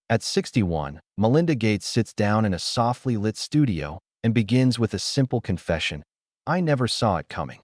At 61, Melinda Gates sits down in a softly lit studio and begins with a simple confession: "I never saw it coming."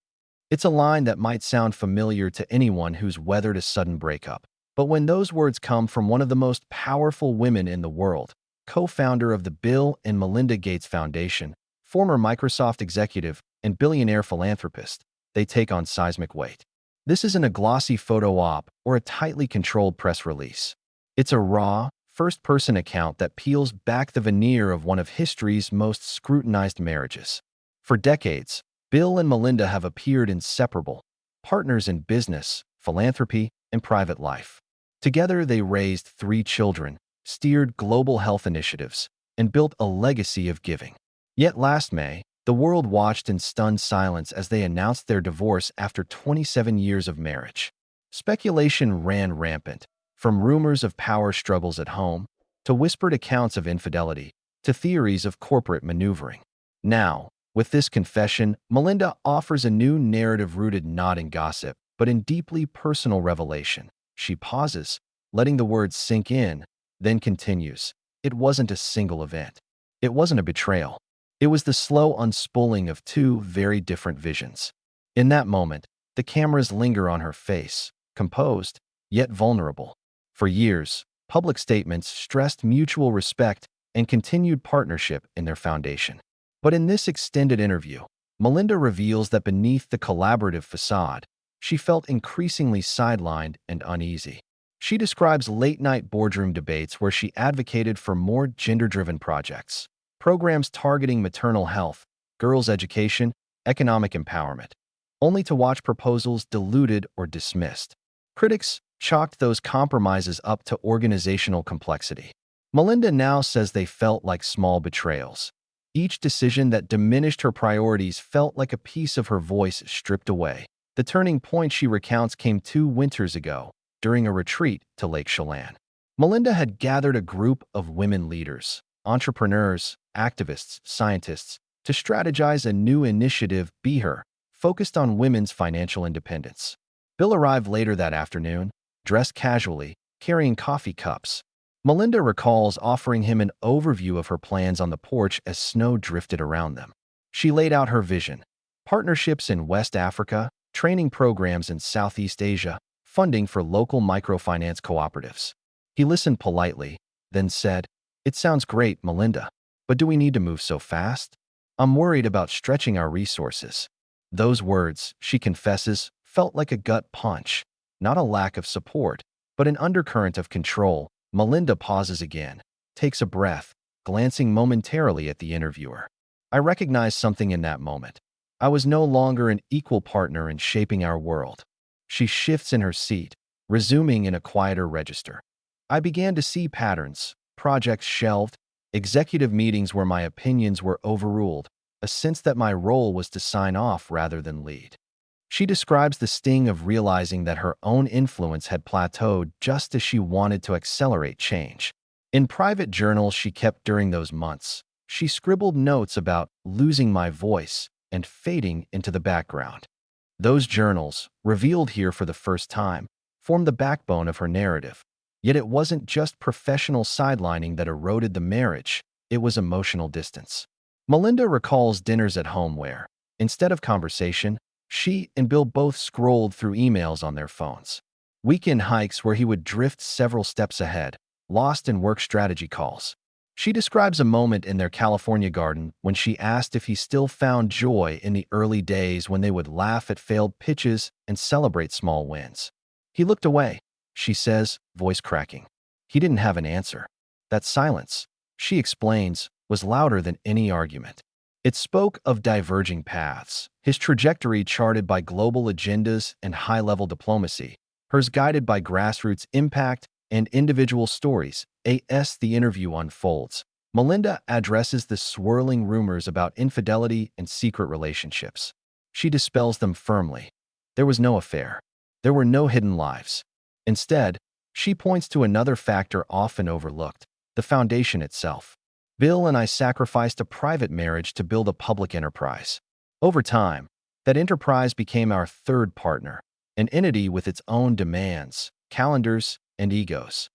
It's a line that might sound familiar to anyone who's weathered a sudden breakup. But when those words come from one of the most powerful women in the world, co-founder of the Bill and Melinda Gates Foundation, former Microsoft executive, and billionaire philanthropist, they take on seismic weight. This isn't a glossy photo op or a tightly controlled press release. It's a raw, first-person account that peels back the veneer of one of history's most scrutinized marriages. For decades, Bill and Melinda have appeared inseparable, partners in business, philanthropy, and private life. Together, they raised 3 children, steered global health initiatives, and built a legacy of giving. Yet last May, the world watched in stunned silence as they announced their divorce after 27 years of marriage. Speculation ran rampant, from rumors of power struggles at home, to whispered accounts of infidelity, to theories of corporate maneuvering. Now, with this confession, Melinda offers a new narrative rooted not in gossip, but in deeply personal revelation. She pauses, letting the words sink in, then continues. It wasn't a single event. It wasn't a betrayal. It was the slow unspooling of 2 very different visions. In that moment, the cameras linger on her face, composed, yet vulnerable. For years, public statements stressed mutual respect and continued partnership in their foundation. But in this extended interview, Melinda reveals that beneath the collaborative facade, she felt increasingly sidelined and uneasy. She describes late-night boardroom debates where she advocated for more gender-driven projects, programs targeting maternal health, girls' education, economic empowerment, only to watch proposals diluted or dismissed. Critics chalked those compromises up to organizational complexity. Melinda now says they felt like small betrayals. Each decision that diminished her priorities felt like a piece of her voice stripped away. The turning point she recounts came 2 winters ago, during a retreat to Lake Chelan. Melinda had gathered a group of women leaders, entrepreneurs, activists, scientists, to strategize a new initiative, Be Her, focused on women's financial independence. Bill arrived later that afternoon, dressed casually, carrying coffee cups. Melinda recalls offering him an overview of her plans on the porch as snow drifted around them. She laid out her vision: partnerships in West Africa, training programs in Southeast Asia, funding for local microfinance cooperatives. He listened politely, then said, "It sounds great, Melinda, but do we need to move so fast? I'm worried about stretching our resources." Those words, she confesses, felt like a gut punch, not a lack of support, but an undercurrent of control. Melinda pauses again, takes a breath, glancing momentarily at the interviewer. "I recognized something in that moment. I was no longer an equal partner in shaping our world." She shifts in her seat, resuming in a quieter register. "I began to see patterns, projects shelved, executive meetings where my opinions were overruled, a sense that my role was to sign off rather than lead." She describes the sting of realizing that her own influence had plateaued just as she wanted to accelerate change. In private journals she kept during those months, she scribbled notes about losing my voice and fading into the background. Those journals, revealed here for the first time, formed the backbone of her narrative. Yet it wasn't just professional sidelining that eroded the marriage, it was emotional distance. Melinda recalls dinners at home where, instead of conversation, she and Bill both scrolled through emails on their phones. Weekend hikes where he would drift several steps ahead, lost in work strategy calls. She describes a moment in their California garden when she asked if he still found joy in the early days when they would laugh at failed pitches and celebrate small wins. "He looked away," she says, voice cracking. He didn't have an answer. That silence, she explains, was louder than any argument. It spoke of diverging paths, his trajectory charted by global agendas and high-level diplomacy, hers guided by grassroots impact and individual stories. As the interview unfolds, Melinda addresses the swirling rumors about infidelity and secret relationships. She dispels them firmly. There was no affair. There were no hidden lives. Instead, she points to another factor often overlooked: the foundation itself. "Bill and I sacrificed a private marriage to build a public enterprise. Over time, that enterprise became our third partner, an entity with its own demands, calendars, and egos.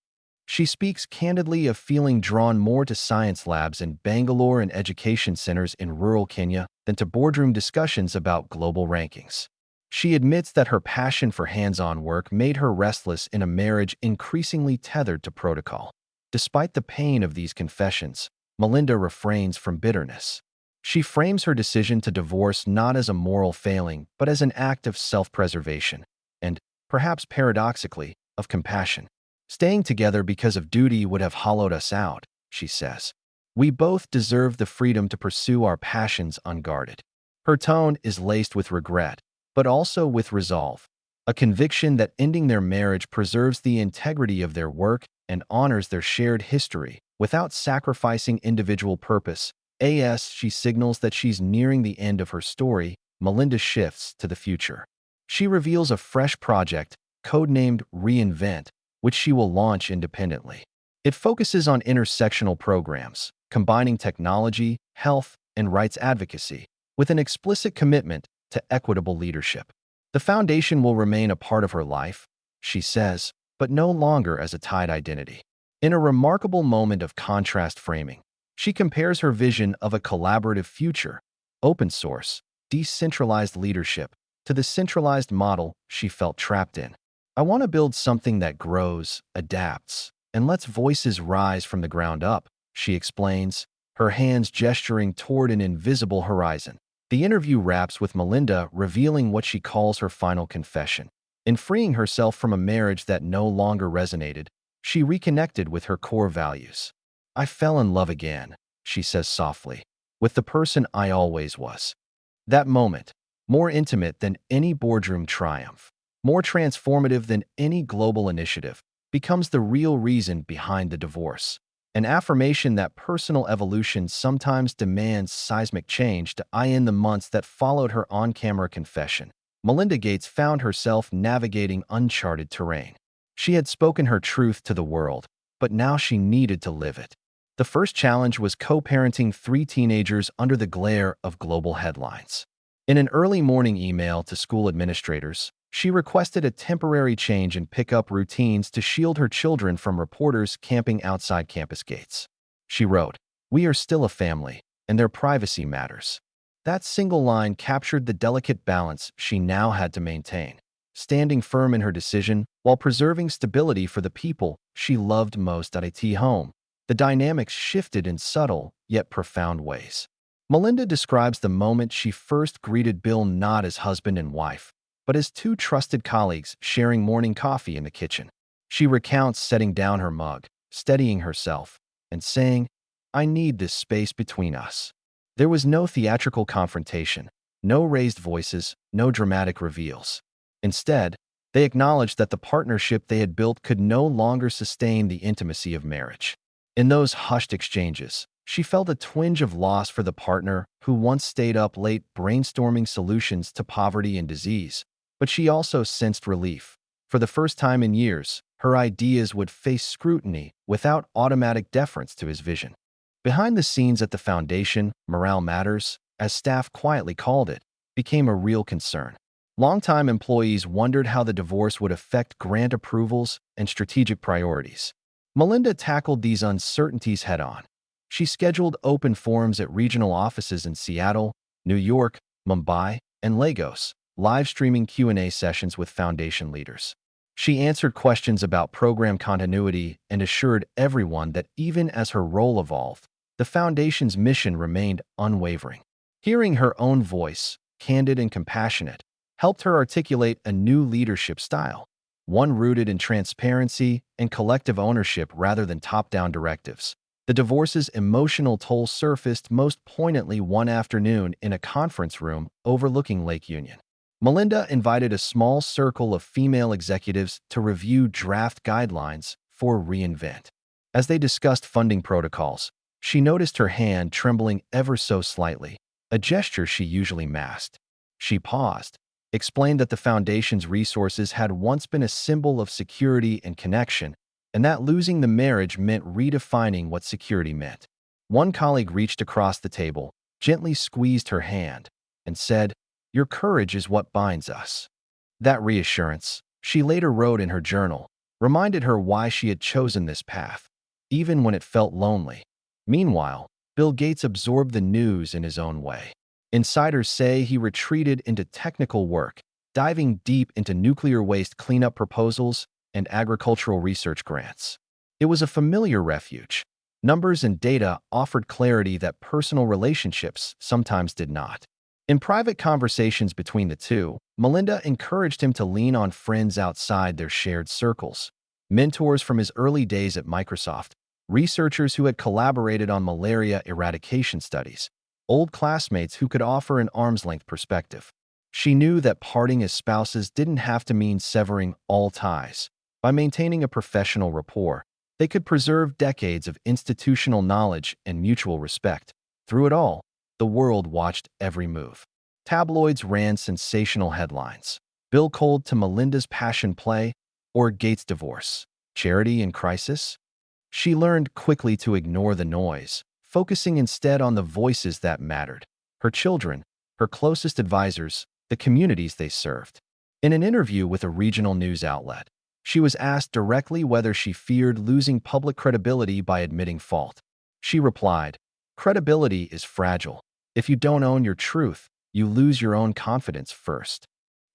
She speaks candidly of feeling drawn more to science labs in Bangalore and education centers in rural Kenya than to boardroom discussions about global rankings. She admits that her passion for hands-on work made her restless in a marriage increasingly tethered to protocol. Despite the pain of these confessions, Melinda refrains from bitterness. She frames her decision to divorce not as a moral failing, but as an act of self-preservation and, perhaps paradoxically, of compassion. Staying together because of duty would have hollowed us out, she says. We both deserve the freedom to pursue our passions unguarded. Her tone is laced with regret, but also with resolve, a conviction that ending their marriage preserves the integrity of their work and honors their shared history without sacrificing individual purpose. As she signals that she's nearing the end of her story, Melinda shifts to the future. She reveals a fresh project, codenamed Reinvent, which she will launch independently. It focuses on intersectional programs, combining technology, health, and rights advocacy, with an explicit commitment to equitable leadership. The foundation will remain a part of her life, she says, but no longer as a tied identity. In a remarkable moment of contrast framing, she compares her vision of a collaborative future, open source, decentralized leadership, to the centralized model she felt trapped in. I want to build something that grows, adapts, and lets voices rise from the ground up, she explains, her hands gesturing toward an invisible horizon. The interview wraps with Melinda revealing what she calls her final confession. In freeing herself from a marriage that no longer resonated, she reconnected with her core values. I fell in love again, she says softly, with the person I always was. That moment, more intimate than any boardroom triumph, more transformative than any global initiative, becomes the real reason behind the divorce. An affirmation that personal evolution sometimes demands seismic change. In the months that followed her on-camera confession, Melinda Gates found herself navigating uncharted terrain. She had spoken her truth to the world, but now she needed to live it. The first challenge was co-parenting 3 teenagers under the glare of global headlines. In an early morning email to school administrators, she requested a temporary change in pickup routines to shield her children from reporters camping outside campus gates. She wrote, "We are still a family, and their privacy matters." That single line captured the delicate balance she now had to maintain, standing firm in her decision while preserving stability for the people she loved most at home. The dynamics shifted in subtle, yet profound ways. Melinda describes the moment she first greeted Bill not as husband and wife, but as 2 trusted colleagues sharing morning coffee in the kitchen. She recounts setting down her mug, steadying herself, and saying, "I need this space between us." There was no theatrical confrontation, no raised voices, no dramatic reveals. Instead, they acknowledged that the partnership they had built could no longer sustain the intimacy of marriage. In those hushed exchanges, she felt a twinge of loss for the partner who once stayed up late brainstorming solutions to poverty and disease. But she also sensed relief. For the first time in years, her ideas would face scrutiny without automatic deference to his vision. Behind the scenes at the foundation, morale matters, as staff quietly called it, became a real concern. Longtime employees wondered how the divorce would affect grant approvals and strategic priorities. Melinda tackled these uncertainties head-on. She scheduled open forums at regional offices in Seattle, New York, Mumbai, and Lagos, live streaming Q&A sessions with foundation leaders. She answered questions about program continuity and assured everyone that even as her role evolved, the foundation's mission remained unwavering. Hearing her own voice, candid and compassionate, helped her articulate a new leadership style, one rooted in transparency and collective ownership rather than top-down directives. The divorce's emotional toll surfaced most poignantly one afternoon in a conference room overlooking Lake Union. Melinda invited a small circle of female executives to review draft guidelines for Reinvent. As they discussed funding protocols, she noticed her hand trembling ever so slightly, a gesture she usually masked. She paused, explained that the foundation's resources had once been a symbol of security and connection, and that losing the marriage meant redefining what security meant. One colleague reached across the table, gently squeezed her hand, and said, "Your courage is what binds us." That reassurance, she later wrote in her journal, reminded her why she had chosen this path, even when it felt lonely. Meanwhile, Bill Gates absorbed the news in his own way. Insiders say he retreated into technical work, diving deep into nuclear waste cleanup proposals and agricultural research grants. It was a familiar refuge. Numbers and data offered clarity that personal relationships sometimes did not. In private conversations between the two, Melinda encouraged him to lean on friends outside their shared circles. Mentors from his early days at Microsoft, researchers who had collaborated on malaria eradication studies, old classmates who could offer an arm's-length perspective. She knew that parting as spouses didn't have to mean severing all ties. By maintaining a professional rapport, they could preserve decades of institutional knowledge and mutual respect. Through it all, the world watched every move. Tabloids ran sensational headlines. Bill Cold to Melinda's passion play, or Gates' divorce. Charity in crisis? She learned quickly to ignore the noise, focusing instead on the voices that mattered. Her children, her closest advisors, the communities they served. In an interview with a regional news outlet, she was asked directly whether she feared losing public credibility by admitting fault. She replied, "Credibility is fragile. If you don't own your truth, you lose your own confidence first."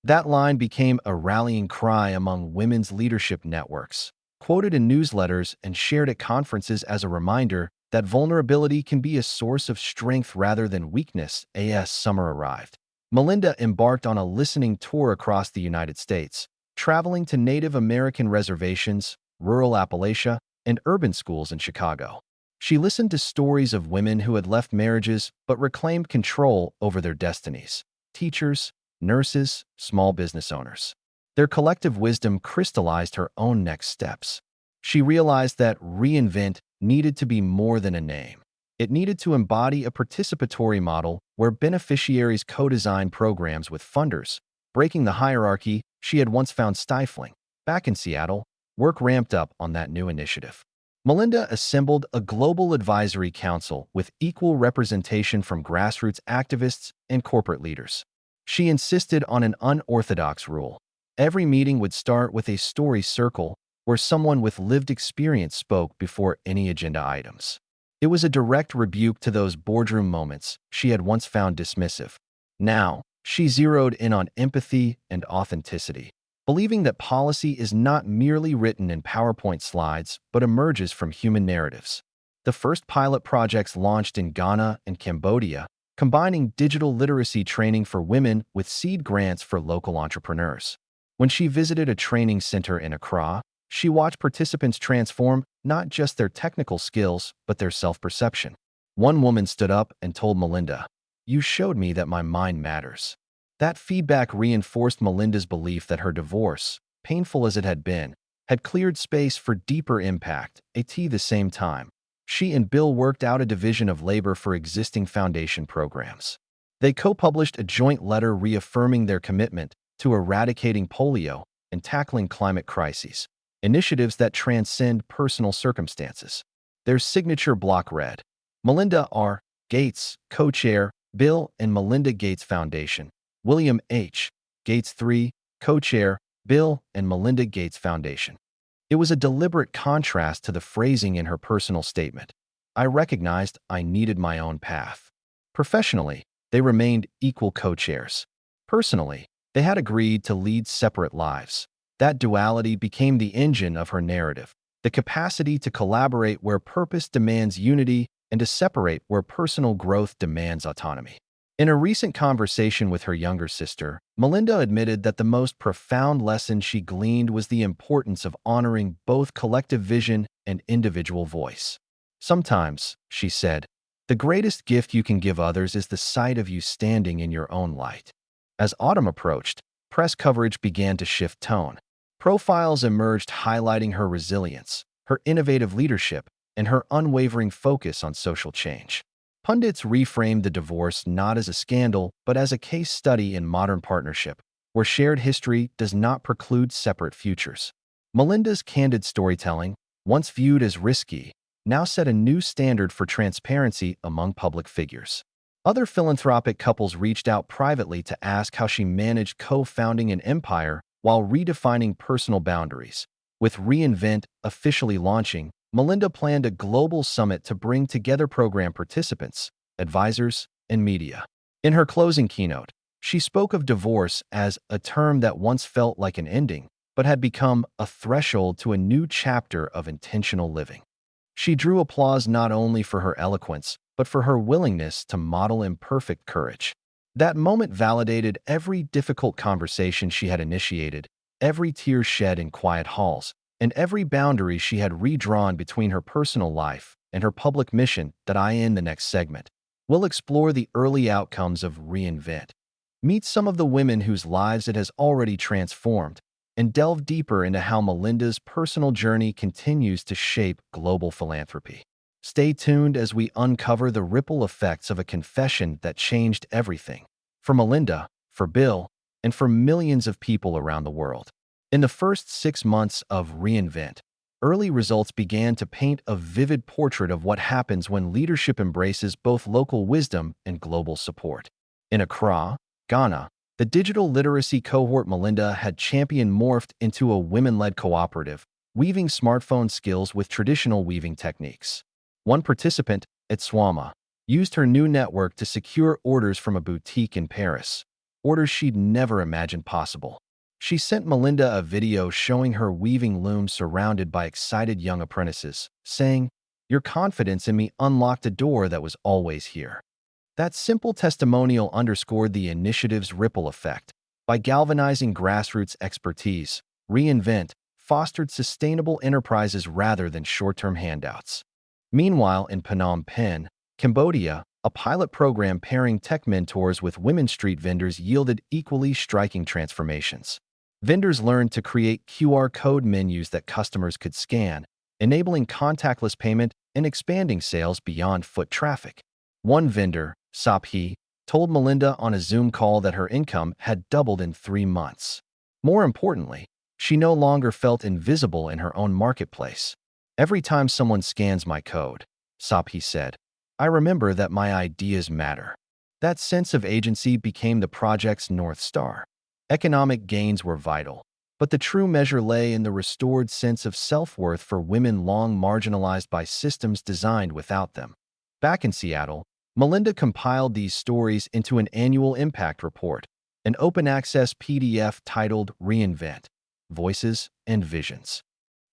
That line became a rallying cry among women's leadership networks, quoted in newsletters and shared at conferences as a reminder that vulnerability can be a source of strength rather than weakness. As summer arrived, Melinda embarked on a listening tour across the United States, traveling to Native American reservations, rural Appalachia, and urban schools in Chicago. She listened to stories of women who had left marriages but reclaimed control over their destinies. Teachers, nurses, small business owners. Their collective wisdom crystallized her own next steps. She realized that Reinvent needed to be more than a name. It needed to embody a participatory model where beneficiaries co-design programs with funders, breaking the hierarchy she had once found stifling. Back in Seattle, work ramped up on that new initiative. Melinda assembled a global advisory council with equal representation from grassroots activists and corporate leaders. She insisted on an unorthodox rule. Every meeting would start with a story circle where someone with lived experience spoke before any agenda items. It was a direct rebuke to those boardroom moments she had once found dismissive. Now, she zeroed in on empathy and authenticity, believing that policy is not merely written in PowerPoint slides but emerges from human narratives. The first pilot projects launched in Ghana and Cambodia, combining digital literacy training for women with seed grants for local entrepreneurs. When she visited a training center in Accra, she watched participants transform not just their technical skills but their self-perception. One woman stood up and told Melinda, "You showed me that my mind matters." That feedback reinforced Melinda's belief that her divorce, painful as it had been, had cleared space for deeper impact. At the same time, she and Bill worked out a division of labor for existing foundation programs. They co-published a joint letter reaffirming their commitment to eradicating polio and tackling climate crises, initiatives that transcend personal circumstances. Their signature block read, Melinda R. Gates, co-chair, Bill and Melinda Gates Foundation. William H. Gates III, co-chair, Bill and Melinda Gates Foundation. It was a deliberate contrast to the phrasing in her personal statement. I recognized I needed my own path. Professionally, they remained equal co-chairs. Personally, they had agreed to lead separate lives. That duality became the engine of her narrative, the capacity to collaborate where purpose demands unity and to separate where personal growth demands autonomy. In a recent conversation with her younger sister, Melinda admitted that the most profound lesson she gleaned was the importance of honoring both collective vision and individual voice. Sometimes, she said, the greatest gift you can give others is the sight of you standing in your own light. As autumn approached, press coverage began to shift tone. Profiles emerged highlighting her resilience, her innovative leadership, and her unwavering focus on social change. Pundits reframed the divorce not as a scandal, but as a case study in modern partnership, where shared history does not preclude separate futures. Melinda's candid storytelling, once viewed as risky, now set a new standard for transparency among public figures. Other philanthropic couples reached out privately to ask how she managed co-founding an empire while redefining personal boundaries, With Reinvent officially launching, Melinda planned a global summit to bring together program participants, advisors, and media. In her closing keynote, she spoke of divorce as a term that once felt like an ending, but had become a threshold to a new chapter of intentional living. She drew applause not only for her eloquence, but for her willingness to model imperfect courage. That moment validated every difficult conversation she had initiated, every tear shed in quiet halls, and every boundary she had redrawn between her personal life and her public mission. In the next segment, we'll explore the early outcomes of Reinvent, meet some of the women whose lives it has already transformed, and delve deeper into how Melinda's personal journey continues to shape global philanthropy. Stay tuned as we uncover the ripple effects of a confession that changed everything, for Melinda, for Bill, and for millions of people around the world. In the first 6 months of Reinvent, early results began to paint a vivid portrait of what happens when leadership embraces both local wisdom and global support. In Accra, Ghana, the digital literacy cohort Melinda had championed morphed into a women-led cooperative, weaving smartphone skills with traditional weaving techniques. One participant, Etswama, used her new network to secure orders from a boutique in Paris, orders she'd never imagined possible. She sent Melinda a video showing her weaving loom surrounded by excited young apprentices, saying, "Your confidence in me unlocked a door that was always here." That simple testimonial underscored the initiative's ripple effect. By galvanizing grassroots expertise, Reinvent fostered sustainable enterprises rather than short-term handouts. Meanwhile, in Phnom Penh, Cambodia, a pilot program pairing tech mentors with women street vendors yielded equally striking transformations. Vendors learned to create QR code menus that customers could scan, enabling contactless payment and expanding sales beyond foot traffic. One vendor, Saphi, told Melinda on a Zoom call that her income had doubled in 3 months. More importantly, she no longer felt invisible in her own marketplace. "Every time someone scans my code," Saphi said, "I remember that my ideas matter." That sense of agency became the project's North Star. Economic gains were vital, but the true measure lay in the restored sense of self-worth for women long marginalized by systems designed without them. Back in Seattle, Melinda compiled these stories into an annual impact report, an open-access PDF titled Reinvent: Voices and Visions.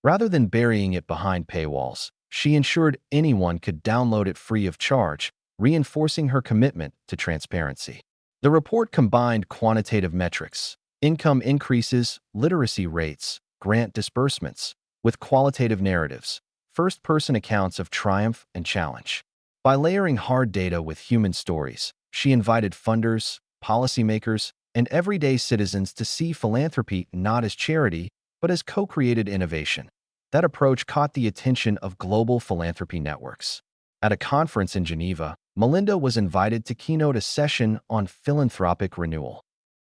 Rather than burying it behind paywalls, she ensured anyone could download it free of charge, reinforcing her commitment to transparency. The report combined quantitative metrics, income increases, literacy rates, grant disbursements, with qualitative narratives, first-person accounts of triumph and challenge. By layering hard data with human stories, she invited funders, policymakers, and everyday citizens to see philanthropy not as charity, but as co-created innovation. That approach caught the attention of global philanthropy networks. At a conference in Geneva, Melinda was invited to keynote a session on philanthropic renewal.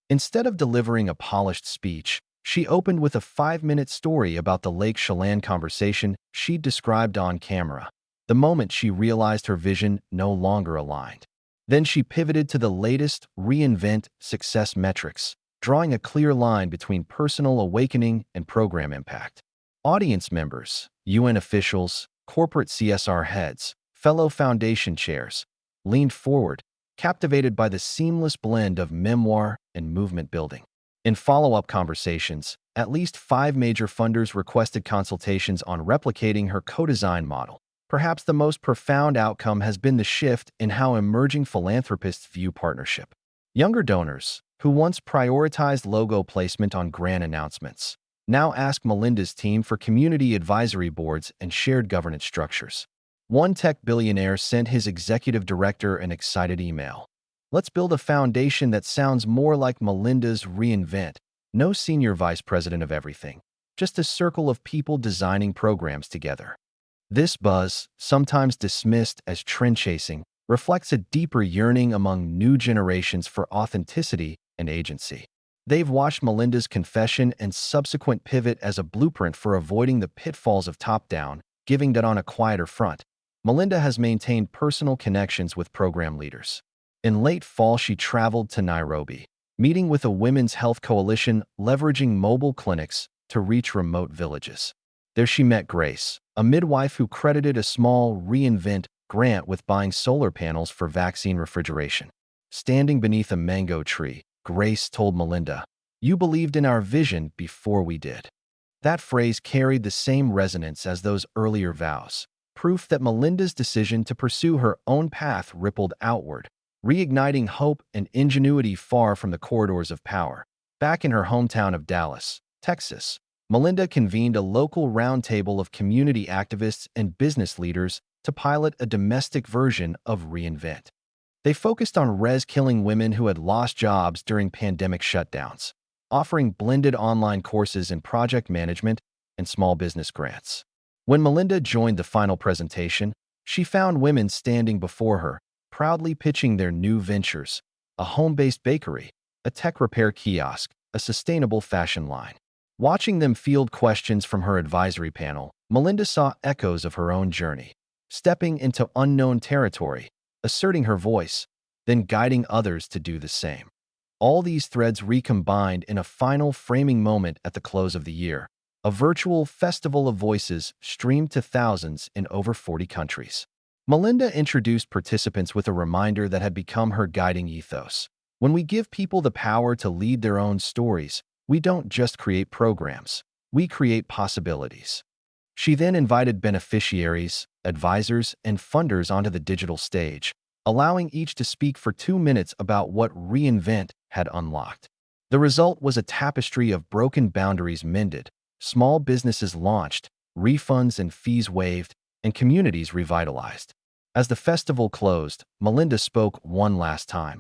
Instead of delivering a polished speech, she opened with a 5-minute story about the Lake Chelan conversation she'd described on camera, the moment she realized her vision no longer aligned. Then she pivoted to the latest Reinvent success metrics, drawing a clear line between personal awakening and program impact. Audience members, UN officials, corporate CSR heads, fellow foundation chairs, leaned forward, captivated by the seamless blend of memoir and movement building. In follow-up conversations, at least 5 major funders requested consultations on replicating her co-design model. Perhaps the most profound outcome has been the shift in how emerging philanthropists view partnership. Younger donors, who once prioritized logo placement on grant announcements, now ask Melinda's team for community advisory boards and shared governance structures. One tech billionaire sent his executive director an excited email. "Let's build a foundation that sounds more like Melinda's Reinvent. No senior vice president of everything, just a circle of people designing programs together." This buzz, sometimes dismissed as trend-chasing, reflects a deeper yearning among new generations for authenticity and agency. They've watched Melinda's confession and subsequent pivot as a blueprint for avoiding the pitfalls of top-down giving. On a quieter front, Melinda has maintained personal connections with program leaders. In late fall, she traveled to Nairobi, meeting with a women's health coalition leveraging mobile clinics, to reach remote villages. There she met Grace, a midwife who credited a small Reinvent grant with buying solar panels for vaccine refrigeration. Standing beneath a mango tree, Grace told Melinda, "You believed in our vision before we did." That phrase carried the same resonance as those earlier vows, proof that Melinda's decision to pursue her own path rippled outward, reigniting hope and ingenuity far from the corridors of power. Back in her hometown of Dallas, Texas, Melinda convened a local roundtable of community activists and business leaders to pilot a domestic version of Reinvent. They focused on killing women who had lost jobs during pandemic shutdowns, offering blended online courses in project management and small business grants. When Melinda joined the final presentation, she found women standing before her, proudly pitching their new ventures: a home-based bakery, a tech repair kiosk, a sustainable fashion line. Watching them field questions from her advisory panel, Melinda saw echoes of her own journey, stepping into unknown territory, asserting her voice, then guiding others to do the same. All these threads recombined in a final framing moment at the close of the year. A virtual festival of voices streamed to thousands in over 40 countries. Melinda introduced participants with a reminder that had become her guiding ethos. When we give people the power to lead their own stories, we don't just create programs, we create possibilities. She then invited beneficiaries, advisors, and funders onto the digital stage, allowing each to speak for 2 minutes about what Reinvent had unlocked. The result was a tapestry of broken boundaries mended, small businesses launched, refunds and fees waived, and communities revitalized. As the festival closed, Melinda spoke one last time.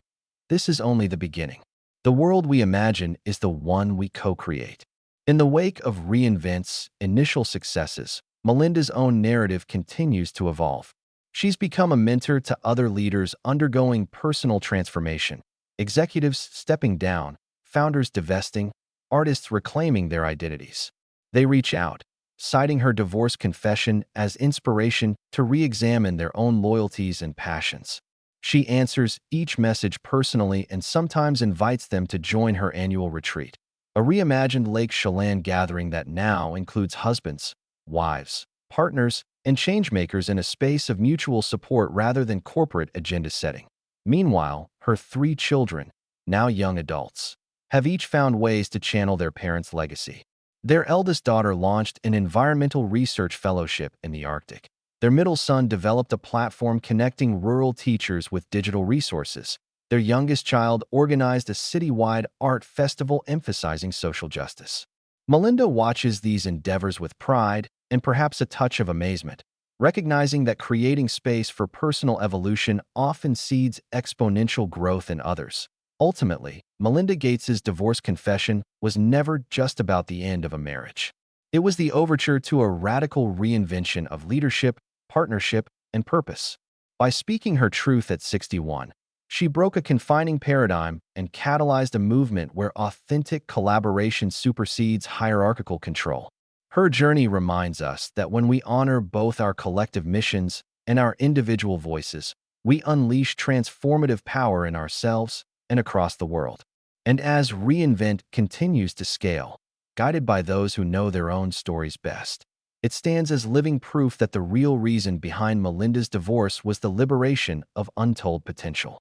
"This is only the beginning. The world we imagine is the one we co-create." In the wake of Reinvent's initial successes, Melinda's own narrative continues to evolve. She's become a mentor to other leaders undergoing personal transformation, executives stepping down, founders divesting, artists reclaiming their identities. They reach out, citing her divorce confession as inspiration to re-examine their own loyalties and passions. She answers each message personally and sometimes invites them to join her annual retreat, a reimagined Lake Chelan gathering that now includes husbands, wives, partners, and changemakers in a space of mutual support rather than corporate agenda setting. Meanwhile, her 3 children, now young adults, have each found ways to channel their parents' legacy. Their eldest daughter launched an environmental research fellowship in the Arctic. Their middle son developed a platform connecting rural teachers with digital resources. Their youngest child organized a citywide art festival emphasizing social justice. Melinda watches these endeavors with pride and perhaps a touch of amazement, recognizing that creating space for personal evolution often seeds exponential growth in others. Ultimately, Melinda Gates' divorce confession was never just about the end of a marriage. It was the overture to a radical reinvention of leadership, partnership, and purpose. By speaking her truth at 61, she broke a confining paradigm and catalyzed a movement where authentic collaboration supersedes hierarchical control. Her journey reminds us that when we honor both our collective missions and our individual voices, we unleash transformative power in ourselves and across the world. And as Reinvent continues to scale, guided by those who know their own stories best, it stands as living proof that the real reason behind Melinda's divorce was the liberation of untold potential.